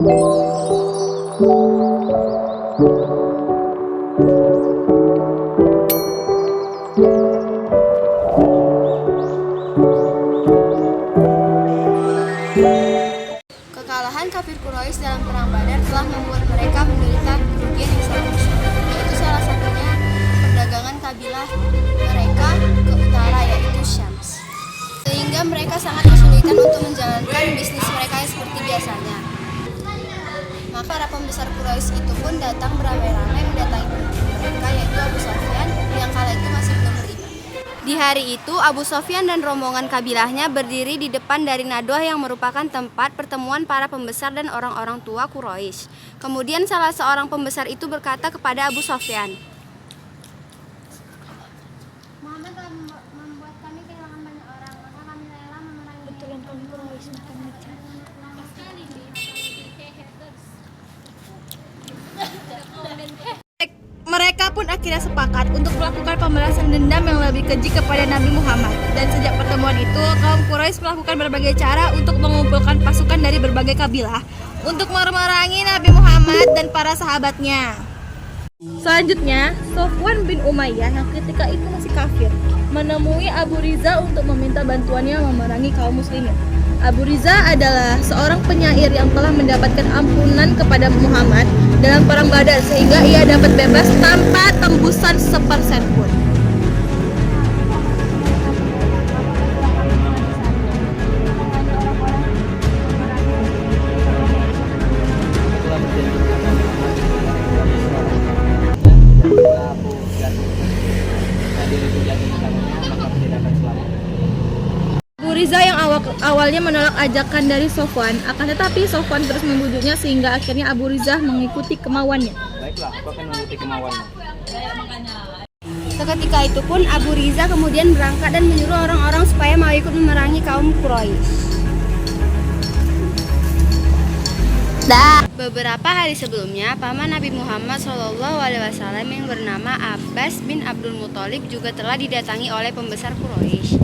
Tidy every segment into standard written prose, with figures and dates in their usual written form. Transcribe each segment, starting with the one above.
Kekalahan kafir Quraisy dalam perang Badar telah membuat mereka menderita kerugian yang sangat besar, yaitu salah satunya perdagangan kabilah mereka ke utara, yaitu Syams, sehingga mereka sangat kesulitan untuk menjalankan bisnis mereka seperti biasanya. Maka para pembesar Quraisy itu pun datang beramai-ramai mendatangi pemimpin mereka, yaitu Abu Sufyan, yang kala itu masih belum beriman. Di hari itu, Abu Sufyan dan rombongan kabilahnya berdiri di depan dari Nadwah yang merupakan tempat pertemuan para pembesar dan orang-orang tua Quraisy. Kemudian salah seorang pembesar itu berkata kepada Abu Sufyan, "Muhammad telah membuat kami kehilangan banyak orang, maka kami rela memerangi betulan kaum Quraisy." Mereka pun akhirnya sepakat untuk melakukan pembalasan dendam yang lebih keji kepada Nabi Muhammad. Dan sejak pertemuan itu, kaum Quraisy melakukan berbagai cara untuk mengumpulkan pasukan dari berbagai kabilah untuk memerangi Nabi Muhammad dan para sahabatnya. Selanjutnya, Sofwan bin Umayyah yang ketika itu masih kafir menemui Abu Riza untuk meminta bantuannya memerangi kaum muslimin. Abu Riza adalah seorang penyair yang telah mendapatkan ampunan kepada Muhammad dalam perang Badar, sehingga ia dapat bebas tanpa tembusan sepersen pun. Abu Riza yang awalnya menolak ajakan dari Sofwan, akan tetapi Sofwan terus membujuknya sehingga akhirnya Abu Riza mengikuti kemauannya. Baiklah, aku akan mengikuti kemauanmu. Seketika itu pun Abu Riza kemudian berangkat dan menyuruh orang-orang supaya mau ikut memerangi kaum Quraisy. Beberapa hari sebelumnya, paman Nabi Muhammad SAW yang bernama Abbas bin Abdul Muthalib juga telah didatangi oleh pembesar Quraisy.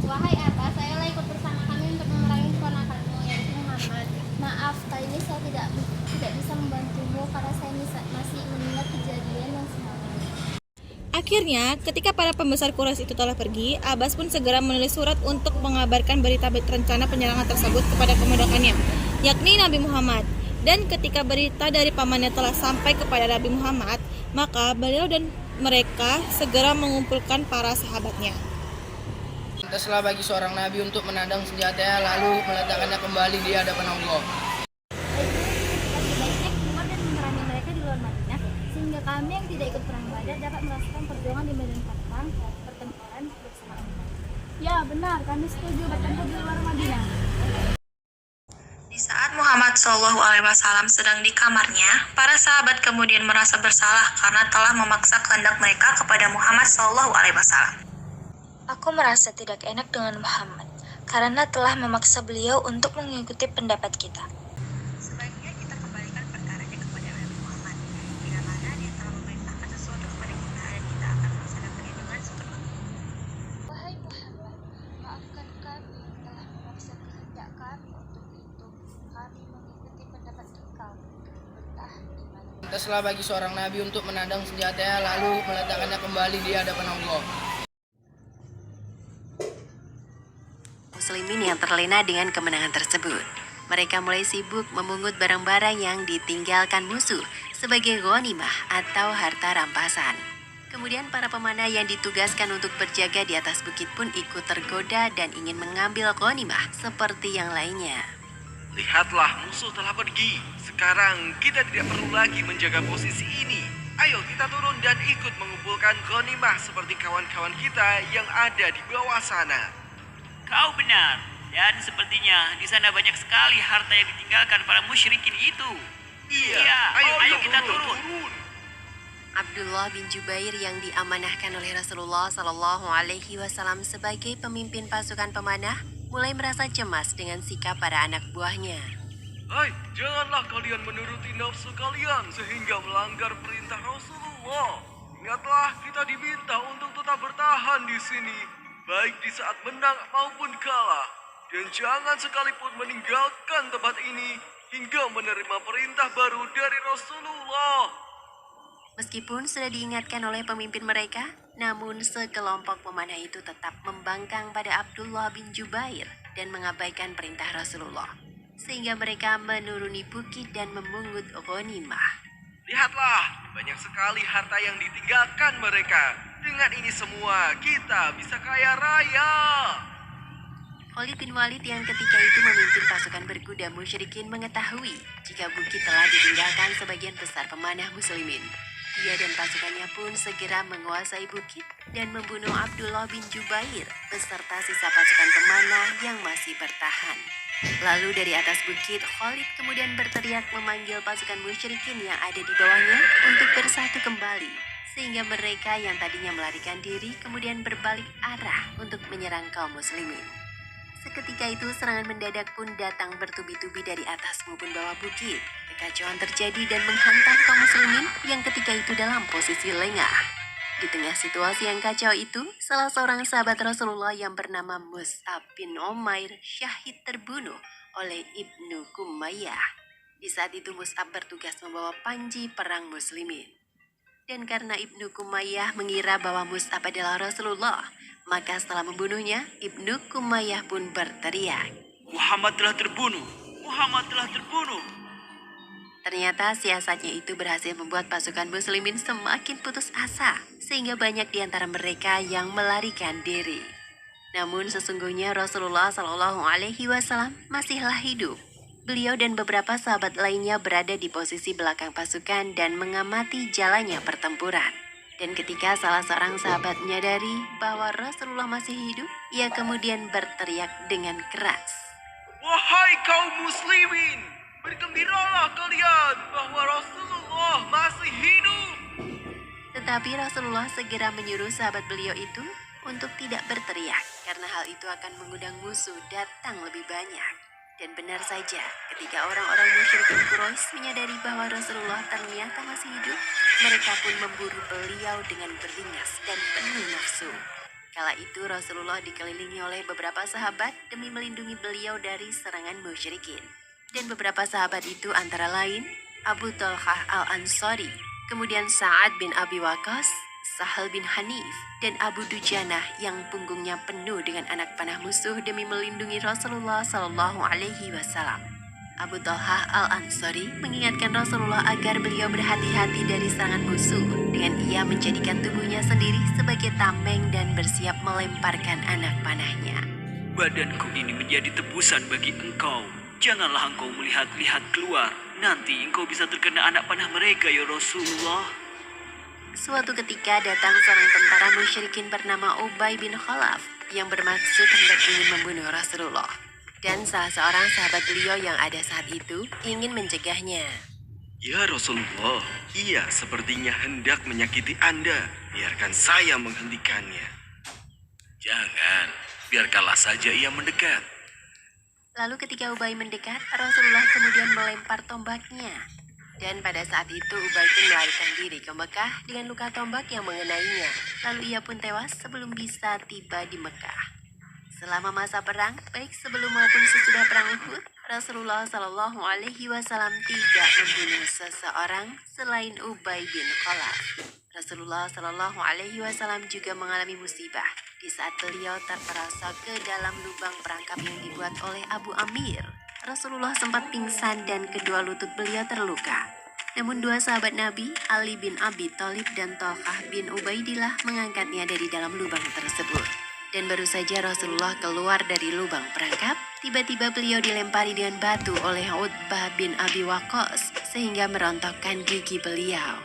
"Wahai Abbas, saya ikut bersama kami untuk memerangi keponakanmu, yaitu Muhammad. Maaf, kali ini saya tidak bisa membantumu karena saya masih mengingat kejadian yang semalam." Akhirnya, ketika para pembesar Quraisy itu telah pergi, Abbas pun segera menulis surat untuk mengabarkan berita rencana penyerangan tersebut kepada keponakannya, yakni Nabi Muhammad. Dan ketika berita dari pamannya telah sampai kepada Nabi Muhammad, maka beliau dan mereka segera mengumpulkan para sahabatnya. Pantaslah bagi seorang nabi untuk menadang senjatanya lalu meletakkannya kembali di hadapan Allah. Sebaiknya keluar dan memerangi mereka di luar Madinah, sehingga kami yang tidak ikut perang Badar dapat merasakan perjuangan di medan pertempuran bersama Allah. Ya benar, kami setuju bertempur di luar Madinah. Di saat Muhammad SAW sedang di kamarnya, para sahabat kemudian merasa bersalah karena telah memaksa kehendak mereka kepada Muhammad SAW. Aku merasa tidak enak dengan Muhammad karena telah memaksa beliau untuk mengikuti pendapat kita. Sebaiknya kita kembalikan perkaranya kepada Nabi Muhammad, bila mana dia telah memerintahkan sesuatu kepada kita dan kita akan melaksanakan perlindungan seperti itu. Wahai Muhammad, maafkan kami yang telah memaksa kehendak kami untuk itu. Kami mengikuti pendapat engkau, bertahan di mana. Pantaslah bagi seorang nabi untuk menadang senjatanya lalu meletakkannya kembali di hadapan Allah. Muslimin yang terlena dengan kemenangan tersebut. Mereka mulai sibuk memungut barang-barang yang ditinggalkan musuh sebagai ghanimah atau harta rampasan. Kemudian para pemanah yang ditugaskan untuk berjaga di atas bukit pun ikut tergoda dan ingin mengambil ghanimah seperti yang lainnya. Lihatlah, musuh telah pergi. Sekarang kita tidak perlu lagi menjaga posisi ini. Ayo kita turun dan ikut mengumpulkan ghanimah seperti kawan-kawan kita yang ada di bawah sana. Kau benar, dan sepertinya di sana banyak sekali harta yang ditinggalkan para musyrikin itu. Iya, ayo kita turun. Abdullah bin Jubair yang diamanahkan oleh Rasulullah SAW sebagai pemimpin pasukan pemanah mulai merasa cemas dengan sikap para anak buahnya. Hai, janganlah kalian menuruti nafsu kalian sehingga melanggar perintah Rasulullah. Ingatlah, kita diminta untuk tetap bertahan di sini, baik di saat menang maupun kalah. Dan jangan sekalipun meninggalkan tempat ini hingga menerima perintah baru dari Rasulullah. Meskipun sudah diingatkan oleh pemimpin mereka, namun sekelompok pemanah itu tetap membangkang pada Abdullah bin Jubair dan mengabaikan perintah Rasulullah. Sehingga mereka menuruni bukit dan memungut ghanimah. Lihatlah, banyak sekali harta yang ditinggalkan mereka. Dengan ini semua, kita bisa kaya raya. Khalid bin Walid yang ketika itu memimpin pasukan berkuda musyrikin mengetahui jika bukit telah ditinggalkan sebagian besar pemanah muslimin. Dia dan pasukannya pun segera menguasai bukit dan membunuh Abdullah bin Jubair beserta sisa pasukan pemanah yang masih bertahan. Lalu dari atas bukit, Khalid kemudian berteriak memanggil pasukan musyrikin yang ada di bawahnya untuk bersatu kembali. Sehingga mereka yang tadinya melarikan diri kemudian berbalik arah untuk menyerang kaum muslimin. Seketika itu serangan mendadak pun datang bertubi-tubi dari atas maupun bawah bukit. Kekacauan terjadi dan menghantam kaum muslimin yang ketika itu dalam posisi lengah. Di tengah situasi yang kacau itu, salah seorang sahabat Rasulullah yang bernama Mus'ab bin Umair syahid terbunuh oleh Ibnu Kumayyah. Di saat itu Mus'ab bertugas membawa panji perang muslimin. Dan karena Ibnu Kumayyah mengira bahwa Mus'ab adalah Rasulullah, maka setelah membunuhnya, Ibnu Kumayyah pun berteriak, Muhammad telah terbunuh! Muhammad telah terbunuh! Ternyata siasatnya itu berhasil membuat pasukan muslimin semakin putus asa, sehingga banyak di antara mereka yang melarikan diri. Namun sesungguhnya Rasulullah SAW masihlah hidup. Beliau dan beberapa sahabat lainnya berada di posisi belakang pasukan dan mengamati jalannya pertempuran. Dan ketika salah seorang sahabat menyadari bahwa Rasulullah masih hidup, ia kemudian berteriak dengan keras. Wahai kaum muslimin, bergembiralah kalian bahwa Rasulullah masih hidup. Tetapi Rasulullah segera menyuruh sahabat beliau itu untuk tidak berteriak, karena hal itu akan mengundang musuh datang lebih banyak. Dan benar saja, ketika orang-orang musyrikin Quraisy menyadari bahwa Rasulullah ternyata masih hidup, mereka pun memburu beliau dengan beringas dan penuh nafsu. Kala itu Rasulullah dikelilingi oleh beberapa sahabat demi melindungi beliau dari serangan musyrikin. Dan beberapa sahabat itu antara lain Abu Talhah al-Ansari, kemudian Sa'ad bin Abi Waqqas, Sahal bin Hanif, dan Abu Dujanah yang punggungnya penuh dengan anak panah musuh demi melindungi Rasulullah SAW. Abu Talhah al-Ansari mengingatkan Rasulullah agar beliau berhati-hati dari serangan musuh dengan ia menjadikan tubuhnya sendiri sebagai tameng dan bersiap melemparkan anak panahnya. Badanku ini menjadi tebusan bagi engkau. Janganlah engkau melihat-lihat keluar. Nanti engkau bisa terkena anak panah mereka, ya Rasulullah. Suatu ketika datang seorang tentara musyrikin bernama Ubay bin Khalaf yang bermaksud hendak ingin membunuh Rasulullah. Dan salah seorang sahabat beliau yang ada saat itu ingin mencegahnya. Ya Rasulullah, ia sepertinya hendak menyakiti Anda. Biarkan saya menghentikannya. Jangan, biarkanlah saja ia mendekat. Lalu ketika Ubay mendekat, Rasulullah kemudian melempar tombaknya. Dan pada saat itu Ubay pun melarikan diri ke Mekah dengan luka tombak yang mengenainya. Lalu ia pun tewas sebelum bisa tiba di Mekah. Selama masa perang, baik sebelum maupun sesudah perang Uhud, Rasulullah SAW tidak membunuh seseorang selain Ubay bin Khalaf. Rasulullah SAW juga mengalami musibah di saat beliau terperosok ke dalam lubang perangkap yang dibuat oleh Abu Amir. Rasulullah sempat pingsan dan kedua lutut beliau terluka. Namun dua sahabat Nabi, Ali bin Abi Thalib dan Talhah bin Ubaidillah mengangkatnya dari dalam lubang tersebut. Dan baru saja Rasulullah keluar dari lubang perangkap, tiba-tiba beliau dilempari dengan batu oleh Utbah bin Abi Waqqas sehingga merontokkan gigi beliau.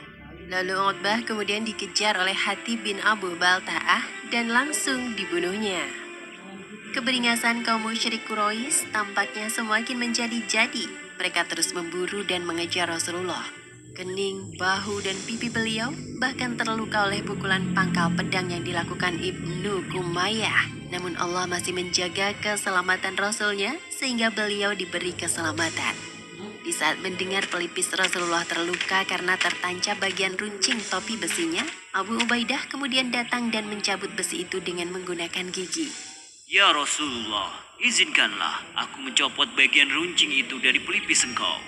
Lalu Utbah kemudian dikejar oleh Hatib bin Abu Balta'ah dan langsung dibunuhnya. Keberingasan kaum musyrik Quraisy tampaknya semakin menjadi-jadi. Mereka terus memburu dan mengejar Rasulullah. Kening, bahu, dan pipi beliau bahkan terluka oleh pukulan pangkal pedang yang dilakukan Ibnu Kumayyah. Namun Allah masih menjaga keselamatan Rasulnya sehingga beliau diberi keselamatan. Di saat mendengar pelipis Rasulullah terluka karena tertancap bagian runcing topi besinya, Abu Ubaidah kemudian datang dan mencabut besi itu dengan menggunakan gigi. Ya Rasulullah, Izinkanlah aku mencopot bagian runcing itu dari pelipis engkau.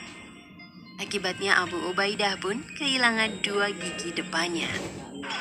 Akibatnya Abu Ubaidah pun kehilangan 2 gigi depannya.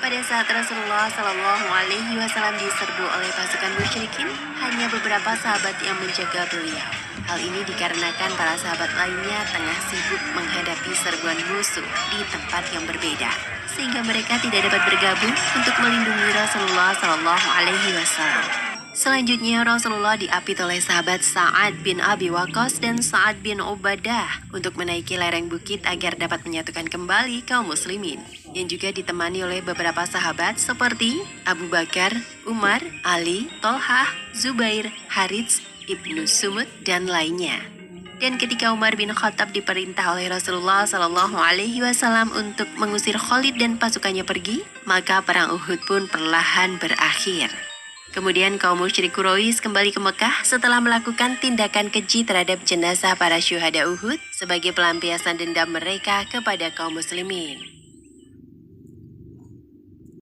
Pada saat Rasulullah Shallallahu Alaihi Wasallam diserbu oleh pasukan musyrikin, hanya beberapa sahabat yang menjaga beliau. Hal ini dikarenakan para sahabat lainnya tengah sibuk menghadapi serbuan musuh di tempat yang berbeda, sehingga mereka tidak dapat bergabung untuk melindungi Rasulullah Shallallahu Alaihi Wasallam. Selanjutnya Rasulullah diapit oleh sahabat Sa'ad bin Abi Waqqas dan Sa'ad bin Ubadah untuk menaiki lereng bukit agar dapat menyatukan kembali kaum muslimin, yang juga ditemani oleh beberapa sahabat seperti Abu Bakar, Umar, Ali, Tolhah, Zubair, Harits, Ibnu Sumud, dan lainnya. Dan ketika Umar bin Khattab diperintah oleh Rasulullah Shallallahu Alaihi Wasallam untuk mengusir Khalid dan pasukannya pergi, maka perang Uhud pun perlahan berakhir. Kemudian kaum musyrik Quraisy kembali ke Mekah setelah melakukan tindakan keji terhadap jenazah para syuhada Uhud sebagai pelampiasan dendam mereka kepada kaum muslimin.